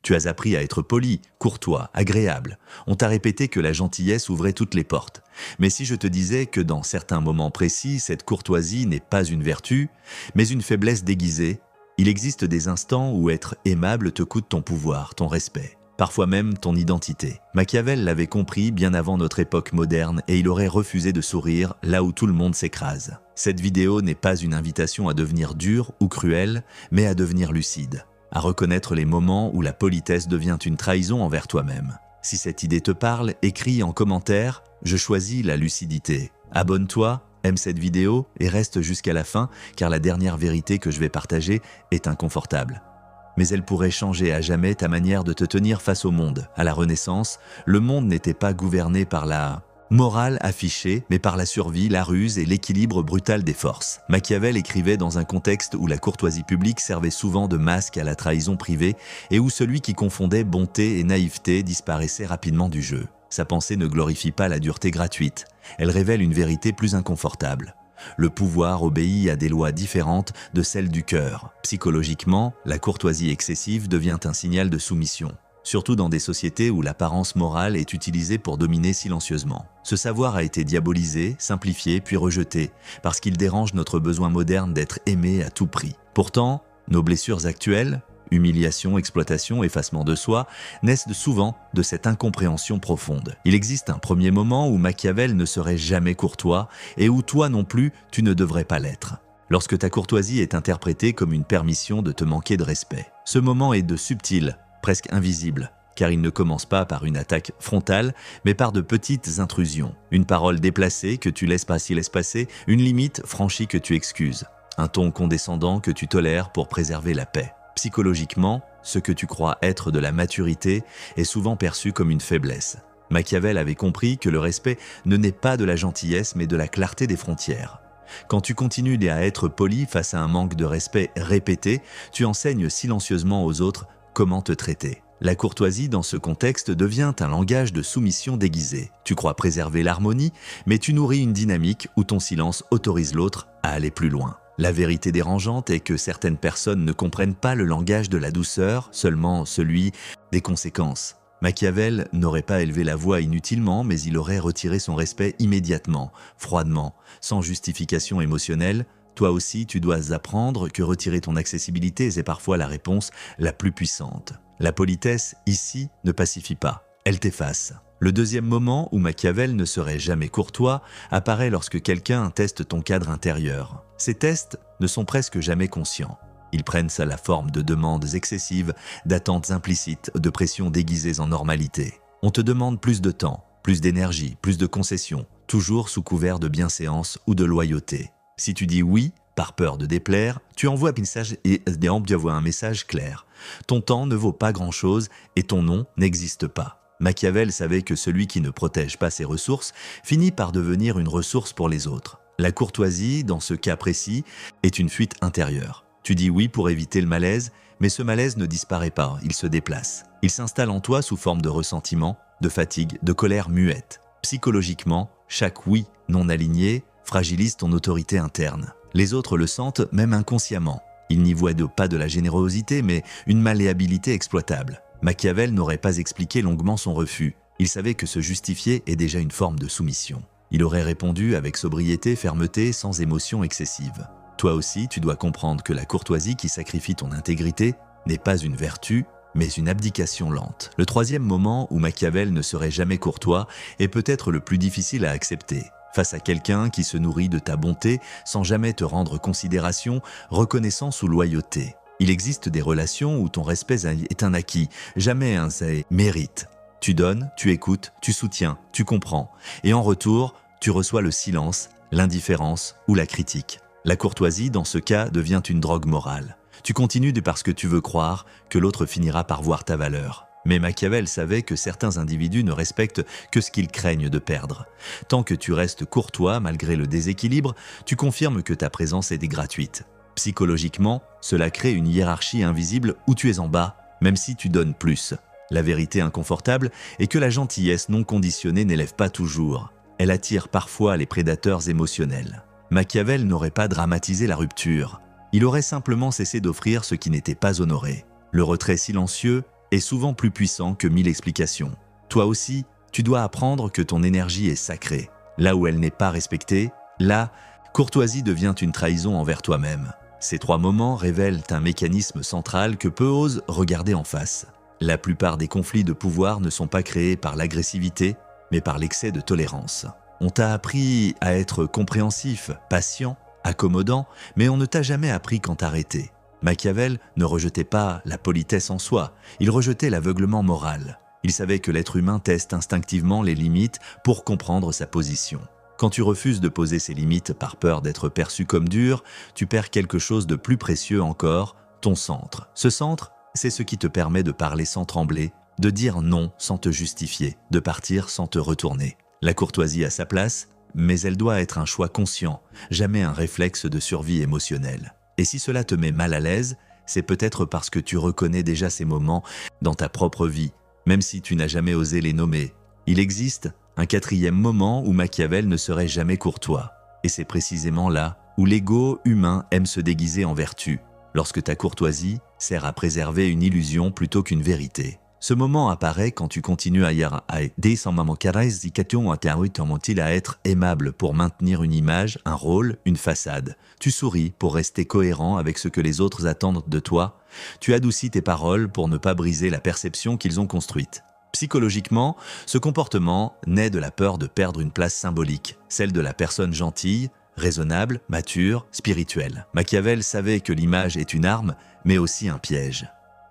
Tu as appris à être poli, courtois, agréable. On t'a répété que la gentillesse ouvrait toutes les portes. Mais si je te disais que dans certains moments précis, cette courtoisie n'est pas une vertu, mais une faiblesse déguisée, il existe des instants où être aimable te coûte ton pouvoir, ton respect, parfois même ton identité. Machiavel l'avait compris bien avant notre époque moderne et il aurait refusé de sourire là où tout le monde s'écrase. Cette vidéo n'est pas une invitation à devenir dur ou cruel, mais à devenir lucide, à reconnaître les moments où la politesse devient une trahison envers toi-même. Si cette idée te parle, écris en commentaire « Je choisis la lucidité ». Abonne-toi, aime cette vidéo et reste jusqu'à la fin car la dernière vérité que je vais partager est inconfortable. Mais elle pourrait changer à jamais ta manière de te tenir face au monde. À la Renaissance, le monde n'était pas gouverné par la morale affichée, mais par la survie, la ruse et l'équilibre brutal des forces. Machiavel écrivait dans un contexte où la courtoisie publique servait souvent de masque à la trahison privée et où celui qui confondait bonté et naïveté disparaissait rapidement du jeu. Sa pensée ne glorifie pas la dureté gratuite, elle révèle une vérité plus inconfortable. Le pouvoir obéit à des lois différentes de celles du cœur. Psychologiquement, la courtoisie excessive devient un signal de soumission, surtout dans des sociétés où l'apparence morale est utilisée pour dominer silencieusement. Ce savoir a été diabolisé, simplifié puis rejeté, parce qu'il dérange notre besoin moderne d'être aimé à tout prix. Pourtant, nos blessures actuelles, humiliation, exploitation, effacement de soi, naissent souvent de cette incompréhension profonde. Il existe un premier moment où Machiavel ne serait jamais courtois et où toi non plus, tu ne devrais pas l'être. Lorsque ta courtoisie est interprétée comme une permission de te manquer de respect. Ce moment est subtil, presque invisible, car il ne commence pas par une attaque frontale, mais par de petites intrusions. Une parole déplacée que tu laisses passer, une limite franchie que tu excuses, un ton condescendant que tu tolères pour préserver la paix. Psychologiquement, ce que tu crois être de la maturité est souvent perçu comme une faiblesse. Machiavel avait compris que le respect ne naît pas de la gentillesse mais de la clarté des frontières. Quand tu continues à être poli face à un manque de respect répété, tu enseignes silencieusement aux autres comment te traiter. La courtoisie dans ce contexte devient un langage de soumission déguisé. Tu crois préserver l'harmonie, mais tu nourris une dynamique où ton silence autorise l'autre à aller plus loin. La vérité dérangeante est que certaines personnes ne comprennent pas le langage de la douceur, seulement celui des conséquences. Machiavel n'aurait pas élevé la voix inutilement, mais il aurait retiré son respect immédiatement, froidement, sans justification émotionnelle. Toi aussi, tu dois apprendre que retirer ton accessibilité est parfois la réponse la plus puissante. La politesse, ici, ne pacifie pas, elle t'efface. Le deuxième moment où Machiavel ne serait jamais courtois apparaît lorsque quelqu'un teste ton cadre intérieur. Ces tests ne sont presque jamais conscients. Ils prennent la forme de demandes excessives, d'attentes implicites, de pressions déguisées en normalité. On te demande plus de temps, plus d'énergie, plus de concessions, toujours sous couvert de bienséance ou de loyauté. Si tu dis oui, par peur de déplaire, tu envoies un message clair. Ton temps ne vaut pas grand-chose et ton nom n'existe pas. Machiavel savait que celui qui ne protège pas ses ressources finit par devenir une ressource pour les autres. La courtoisie, dans ce cas précis, est une fuite intérieure. Tu dis oui pour éviter le malaise, mais ce malaise ne disparaît pas, il se déplace. Il s'installe en toi sous forme de ressentiment, de fatigue, de colère muette. Psychologiquement, chaque oui non aligné fragilise ton autorité interne. Les autres le sentent même inconsciemment. Ils n'y voient pas de la générosité, mais une malléabilité exploitable. Machiavel n'aurait pas expliqué longuement son refus. Il savait que se justifier est déjà une forme de soumission. Il aurait répondu avec sobriété, fermeté, sans émotion excessive. Toi aussi, tu dois comprendre que la courtoisie qui sacrifie ton intégrité n'est pas une vertu, mais une abdication lente. Le troisième moment où Machiavel ne serait jamais courtois est peut-être le plus difficile à accepter. Face à quelqu'un qui se nourrit de ta bonté sans jamais te rendre considération, reconnaissance ou loyauté. Il existe des relations où ton respect est un acquis, jamais un mérite. Tu donnes, tu écoutes, tu soutiens, tu comprends. Et en retour, tu reçois le silence, l'indifférence ou la critique. La courtoisie, dans ce cas, devient une drogue morale. Tu continues parce que tu veux croire que l'autre finira par voir ta valeur. Mais Machiavel savait que certains individus ne respectent que ce qu'ils craignent de perdre. Tant que tu restes courtois malgré le déséquilibre, tu confirmes que ta présence est gratuite. Psychologiquement, cela crée une hiérarchie invisible où tu es en bas, même si tu donnes plus. La vérité inconfortable est que la gentillesse non conditionnée n'élève pas toujours. Elle attire parfois les prédateurs émotionnels. Machiavel n'aurait pas dramatisé la rupture. Il aurait simplement cessé d'offrir ce qui n'était pas honoré. Le retrait silencieux est souvent plus puissant que 1000 explications. Toi aussi, tu dois apprendre que ton énergie est sacrée. Là où elle n'est pas respectée, la courtoisie devient une trahison envers toi-même. Ces 3 moments révèlent un mécanisme central que peu osent regarder en face. La plupart des conflits de pouvoir ne sont pas créés par l'agressivité, mais par l'excès de tolérance. On t'a appris à être compréhensif, patient, accommodant, mais on ne t'a jamais appris quand t'arrêter. Machiavel ne rejetait pas la politesse en soi, il rejetait l'aveuglement moral. Il savait que l'être humain teste instinctivement les limites pour comprendre sa position. Quand tu refuses de poser ces limites par peur d'être perçu comme dur, tu perds quelque chose de plus précieux encore, ton centre. Ce centre, c'est ce qui te permet de parler sans trembler, de dire non sans te justifier, de partir sans te retourner. La courtoisie a sa place, mais elle doit être un choix conscient, jamais un réflexe de survie émotionnelle. Et si cela te met mal à l'aise, c'est peut-être parce que tu reconnais déjà ces moments dans ta propre vie, même si tu n'as jamais osé les nommer. Il existe un 4e moment où Machiavel ne serait jamais courtois. Et c'est précisément là où l'ego humain aime se déguiser en vertu, lorsque ta courtoisie sert à préserver une illusion plutôt qu'une vérité. Ce moment apparaît quand tu continues à être aimable pour maintenir une image, un rôle, une façade. Tu souris pour rester cohérent avec ce que les autres attendent de toi. Tu adoucis tes paroles pour ne pas briser la perception qu'ils ont construite. Psychologiquement, ce comportement naît de la peur de perdre une place symbolique, celle de la personne gentille, raisonnable, mature, spirituelle. Machiavel savait que l'image est une arme, mais aussi un piège.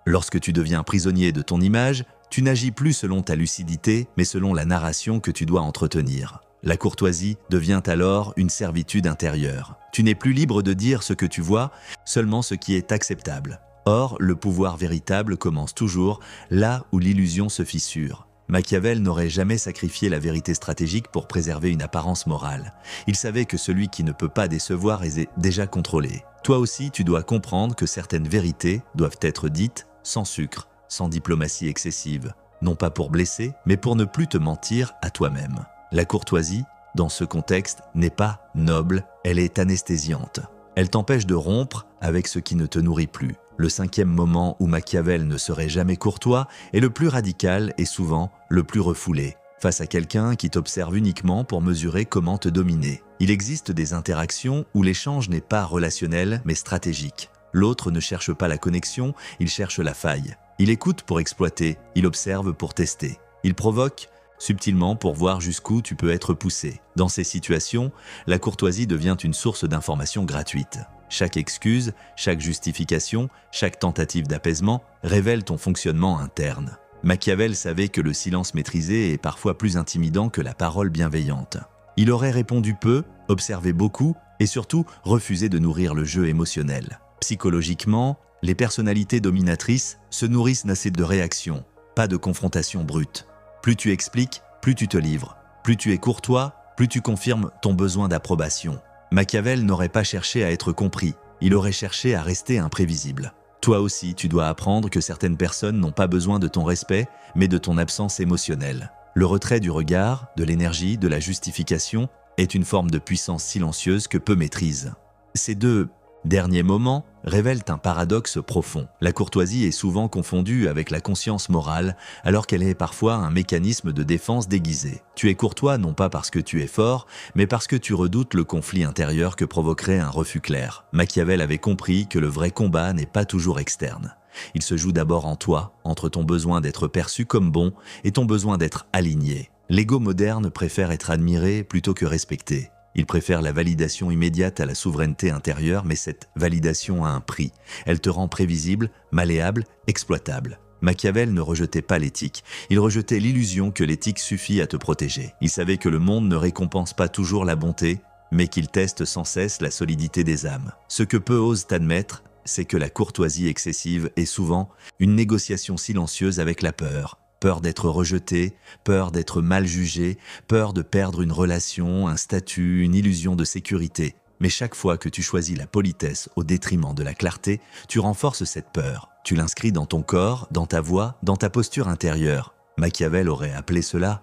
Lorsque tu deviens prisonnier de ton image, tu n'agis plus selon ta lucidité, mais selon la narration que tu dois entretenir. La courtoisie devient alors une servitude intérieure. Tu n'es plus libre de dire ce que tu vois, seulement ce qui est acceptable. Or, le pouvoir véritable commence toujours là où l'illusion se fissure. Machiavel n'aurait jamais sacrifié la vérité stratégique pour préserver une apparence morale. Il savait que celui qui ne peut pas décevoir est déjà contrôlé. Toi aussi, tu dois comprendre que certaines vérités doivent être dites sans sucre, sans diplomatie excessive. Non pas pour blesser, mais pour ne plus te mentir à toi-même. La courtoisie, dans ce contexte, n'est pas noble, elle est anesthésiante. Elle t'empêche de rompre avec ce qui ne te nourrit plus. Le 5e moment où Machiavel ne serait jamais courtois est le plus radical et souvent le plus refoulé. Face à quelqu'un qui t'observe uniquement pour mesurer comment te dominer. Il existe des interactions où l'échange n'est pas relationnel mais stratégique. L'autre ne cherche pas la connexion, il cherche la faille. Il écoute pour exploiter, il observe pour tester. Il provoque subtilement pour voir jusqu'où tu peux être poussé. Dans ces situations, la courtoisie devient une source d'information gratuite. Chaque excuse, chaque justification, chaque tentative d'apaisement révèle ton fonctionnement interne. Machiavel savait que le silence maîtrisé est parfois plus intimidant que la parole bienveillante. Il aurait répondu peu, observé beaucoup et surtout refusé de nourrir le jeu émotionnel. Psychologiquement, les personnalités dominatrices se nourrissent d'assez de réactions, pas de confrontation brute. Plus tu expliques, plus tu te livres. Plus tu es courtois, plus tu confirmes ton besoin d'approbation. Machiavel n'aurait pas cherché à être compris, il aurait cherché à rester imprévisible. Toi aussi, tu dois apprendre que certaines personnes n'ont pas besoin de ton respect, mais de ton absence émotionnelle. Le retrait du regard, de l'énergie, de la justification est une forme de puissance silencieuse que peu maîtrisent. Ces 2 derniers moments révèlent un paradoxe profond. La courtoisie est souvent confondue avec la conscience morale, alors qu'elle est parfois un mécanisme de défense déguisé. Tu es courtois non pas parce que tu es fort, mais parce que tu redoutes le conflit intérieur que provoquerait un refus clair. Machiavel avait compris que le vrai combat n'est pas toujours externe. Il se joue d'abord en toi, entre ton besoin d'être perçu comme bon et ton besoin d'être aligné. L'ego moderne préfère être admiré plutôt que respecté. Il préfère la validation immédiate à la souveraineté intérieure, mais cette validation a un prix. Elle te rend prévisible, malléable, exploitable. Machiavel ne rejetait pas l'éthique, il rejetait l'illusion que l'éthique suffit à te protéger. Il savait que le monde ne récompense pas toujours la bonté, mais qu'il teste sans cesse la solidité des âmes. Ce que peu osent admettre, c'est que la courtoisie excessive est souvent une négociation silencieuse avec la peur. Peur d'être rejeté, peur d'être mal jugé, peur de perdre une relation, un statut, une illusion de sécurité. Mais chaque fois que tu choisis la politesse au détriment de la clarté, tu renforces cette peur. Tu l'inscris dans ton corps, dans ta voix, dans ta posture intérieure. Machiavel aurait appelé cela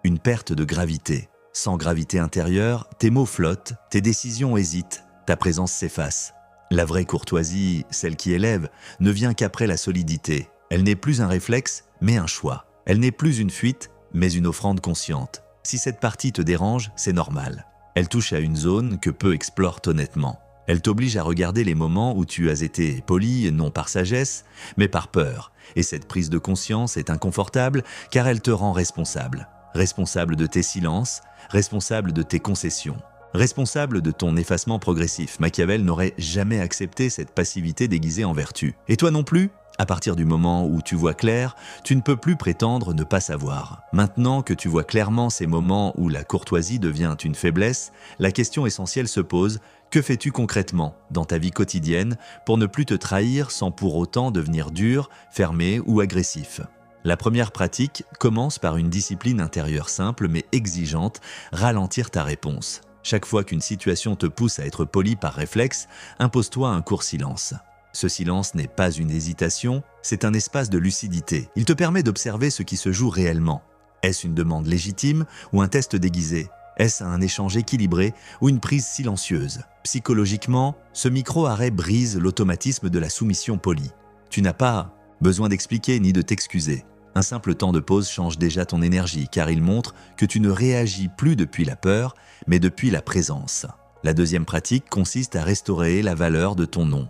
une perte de gravité. Sans gravité intérieure, tes mots flottent, tes décisions hésitent, ta présence s'efface. La vraie courtoisie, celle qui élève, ne vient qu'après la solidité. Elle n'est plus un réflexe, mais un choix. Elle n'est plus une fuite, mais une offrande consciente. Si cette partie te dérange, c'est normal. Elle touche à une zone que peu explorent honnêtement. Elle t'oblige à regarder les moments où tu as été poli, non par sagesse, mais par peur. Et cette prise de conscience est inconfortable car elle te rend responsable. Responsable de tes silences, responsable de tes concessions. Responsable de ton effacement progressif. Machiavel n'aurait jamais accepté cette passivité déguisée en vertu. Et toi non plus ? À partir du moment où tu vois clair, tu ne peux plus prétendre ne pas savoir. Maintenant que tu vois clairement ces moments où la courtoisie devient une faiblesse, la question essentielle se pose: que fais-tu concrètement dans ta vie quotidienne pour ne plus te trahir sans pour autant devenir dur, fermé ou agressif ? La première pratique commence par une discipline intérieure simple mais exigeante: ralentir ta réponse. Chaque fois qu'une situation te pousse à être poli par réflexe, impose-toi un court silence. Ce silence n'est pas une hésitation, c'est un espace de lucidité. Il te permet d'observer ce qui se joue réellement. Est-ce une demande légitime ou un test déguisé ? Est-ce un échange équilibré ou une prise silencieuse ? Psychologiquement, ce micro-arrêt brise l'automatisme de la soumission polie. Tu n'as pas besoin d'expliquer ni de t'excuser. Un simple temps de pause change déjà ton énergie car il montre que tu ne réagis plus depuis la peur, mais depuis la présence. La deuxième pratique consiste à restaurer la valeur de ton non.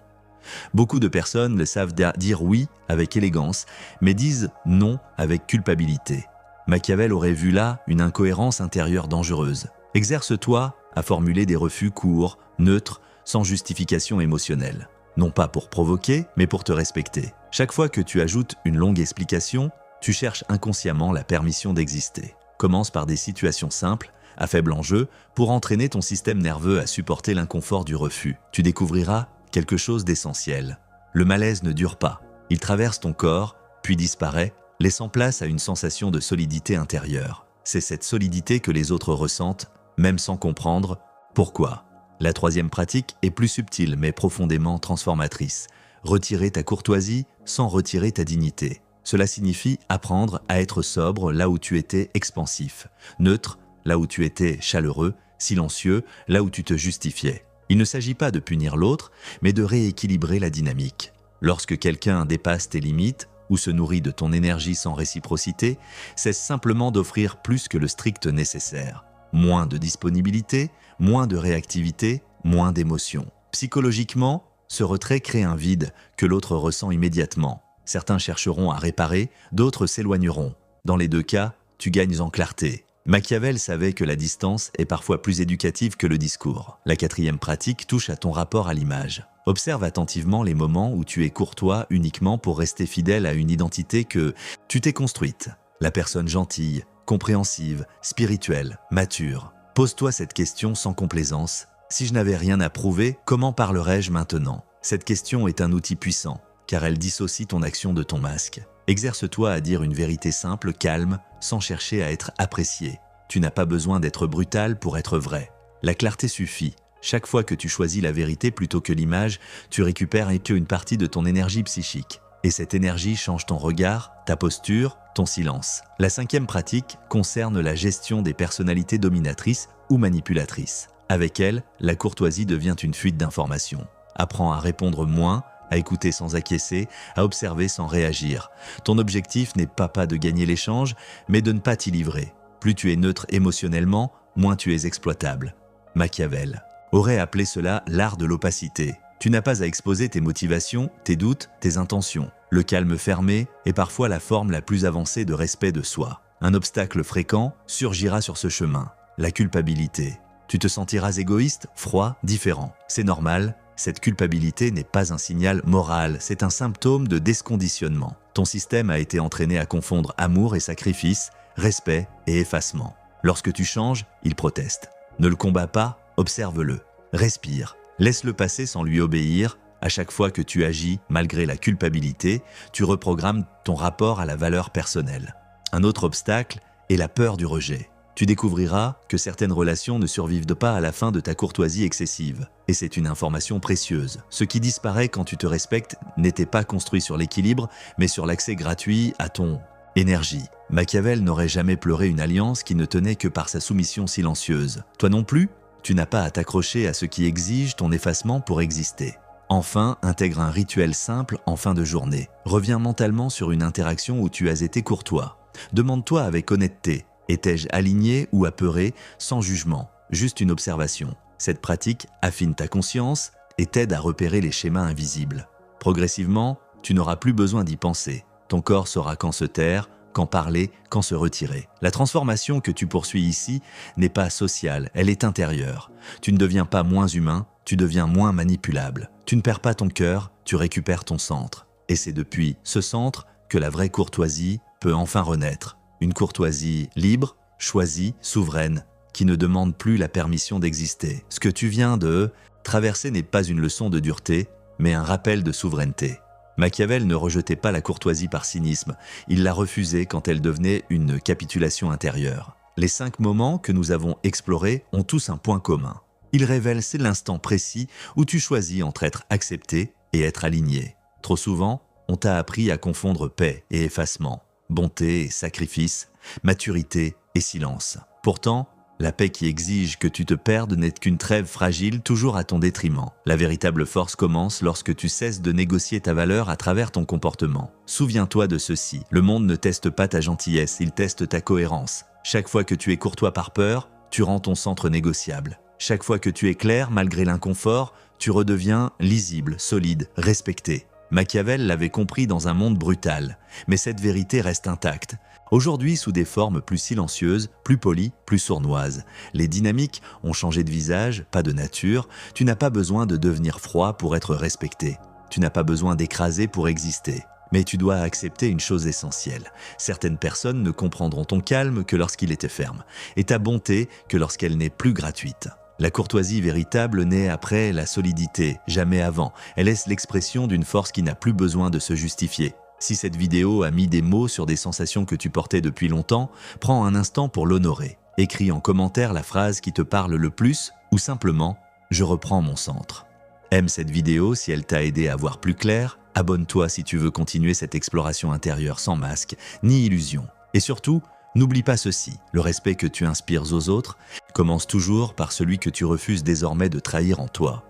Beaucoup de personnes le savent dire oui avec élégance, mais disent non avec culpabilité. Machiavel aurait vu là une incohérence intérieure dangereuse. Exerce-toi à formuler des refus courts, neutres, sans justification émotionnelle. Non pas pour provoquer, mais pour te respecter. Chaque fois que tu ajoutes une longue explication, tu cherches inconsciemment la permission d'exister. Commence par des situations simples, à faible enjeu, pour entraîner ton système nerveux à supporter l'inconfort du refus. Tu découvriras quelque chose d'essentiel. Le malaise ne dure pas. Il traverse ton corps, puis disparaît, laissant place à une sensation de solidité intérieure. C'est cette solidité que les autres ressentent, même sans comprendre pourquoi. La troisième pratique est plus subtile mais profondément transformatrice. Retirer ta courtoisie sans retirer ta dignité. Cela signifie apprendre à être sobre là où tu étais expansif, neutre là où tu étais chaleureux, silencieux là où tu te justifiais. Il ne s'agit pas de punir l'autre, mais de rééquilibrer la dynamique. Lorsque quelqu'un dépasse tes limites ou se nourrit de ton énergie sans réciprocité, cesse simplement d'offrir plus que le strict nécessaire. Moins de disponibilité, moins de réactivité, moins d'émotion. Psychologiquement, ce retrait crée un vide que l'autre ressent immédiatement. Certains chercheront à réparer, d'autres s'éloigneront. Dans les deux cas, tu gagnes en clarté. Machiavel savait que la distance est parfois plus éducative que le discours. La quatrième pratique touche à ton rapport à l'image. Observe attentivement les moments où tu es courtois uniquement pour rester fidèle à une identité que tu t'es construite. La personne gentille, compréhensive, spirituelle, mature. Pose-toi cette question sans complaisance. Si je n'avais rien à prouver, comment parlerais-je maintenant ? Cette question est un outil puissant, car elle dissocie ton action de ton masque. Exerce-toi à dire une vérité simple, calme, sans chercher à être apprécié. Tu n'as pas besoin d'être brutal pour être vrai. La clarté suffit. Chaque fois que tu choisis la vérité plutôt que l'image, tu récupères une partie de ton énergie psychique. Et cette énergie change ton regard, ta posture, ton silence. La cinquième pratique concerne la gestion des personnalités dominatrices ou manipulatrices. Avec elle, la courtoisie devient une fuite d'informations. Apprends à répondre moins, à écouter sans acquiescer, à observer sans réagir. Ton objectif n'est pas de gagner l'échange, mais de ne pas t'y livrer. Plus tu es neutre émotionnellement, moins tu es exploitable. Machiavel aurait appelé cela l'art de l'opacité. Tu n'as pas à exposer tes motivations, tes doutes, tes intentions. Le calme fermé est parfois la forme la plus avancée de respect de soi. Un obstacle fréquent surgira sur ce chemin, la culpabilité. Tu te sentiras égoïste, froid, différent. C'est normal. Cette culpabilité n'est pas un signal moral, c'est un symptôme de désconditionnement. Ton système a été entraîné à confondre amour et sacrifice, respect et effacement. Lorsque tu changes, il proteste. Ne le combats pas, observe-le. Respire. Laisse-le passer sans lui obéir. À chaque fois que tu agis malgré la culpabilité, tu reprogrammes ton rapport à la valeur personnelle. Un autre obstacle est la peur du rejet. Tu découvriras que certaines relations ne survivent pas à la fin de ta courtoisie excessive. Et c'est une information précieuse. Ce qui disparaît quand tu te respectes n'était pas construit sur l'équilibre, mais sur l'accès gratuit à ton énergie. Machiavel n'aurait jamais pleuré une alliance qui ne tenait que par sa soumission silencieuse. Toi non plus, tu n'as pas à t'accrocher à ce qui exige ton effacement pour exister. Enfin, intègre un rituel simple en fin de journée. Reviens mentalement sur une interaction où tu as été courtois. Demande-toi avec honnêteté, étais-je aligné ou apeuré, sans jugement, juste une observation. Cette pratique affine ta conscience et t'aide à repérer les schémas invisibles. Progressivement, tu n'auras plus besoin d'y penser. Ton corps saura quand se taire, quand parler, quand se retirer. La transformation que tu poursuis ici n'est pas sociale, elle est intérieure. Tu ne deviens pas moins humain, tu deviens moins manipulable. Tu ne perds pas ton cœur, tu récupères ton centre. Et c'est depuis ce centre que la vraie courtoisie peut enfin renaître. Une courtoisie libre, choisie, souveraine, qui ne demande plus la permission d'exister. Ce que tu viens de traverser n'est pas une leçon de dureté, mais un rappel de souveraineté. Machiavel ne rejetait pas la courtoisie par cynisme, il la refusait quand elle devenait une capitulation intérieure. Les 5 moments que nous avons explorés ont tous un point commun. Ils révèlent c'est l'instant précis où tu choisis entre être accepté et être aligné. Trop souvent, on t'a appris à confondre paix et effacement, bonté et sacrifice, maturité et silence. Pourtant, la paix qui exige que tu te perdes n'est qu'une trêve fragile, toujours à ton détriment. La véritable force commence lorsque tu cesses de négocier ta valeur à travers ton comportement. Souviens-toi de ceci, le monde ne teste pas ta gentillesse, il teste ta cohérence. Chaque fois que tu es courtois par peur, tu rends ton centre négociable. Chaque fois que tu es clair, malgré l'inconfort, tu redeviens lisible, solide, respecté. Machiavel l'avait compris dans un monde brutal, mais cette vérité reste intacte. Aujourd'hui, sous des formes plus silencieuses, plus polies, plus sournoises. Les dynamiques ont changé de visage, pas de nature. Tu n'as pas besoin de devenir froid pour être respecté. Tu n'as pas besoin d'écraser pour exister. Mais tu dois accepter une chose essentielle. Certaines personnes ne comprendront ton calme que lorsqu'il était ferme, et ta bonté que lorsqu'elle n'est plus gratuite. La courtoisie véritable naît après la solidité, jamais avant. Elle est l'expression d'une force qui n'a plus besoin de se justifier. Si cette vidéo a mis des mots sur des sensations que tu portais depuis longtemps, prends un instant pour l'honorer. Écris en commentaire la phrase qui te parle le plus ou simplement « Je reprends mon centre ». Aime cette vidéo si elle t'a aidé à voir plus clair. Abonne-toi si tu veux continuer cette exploration intérieure sans masque ni illusion. Et surtout, n'oublie pas ceci, le respect que tu inspires aux autres commence toujours par celui que tu refuses désormais de trahir en toi.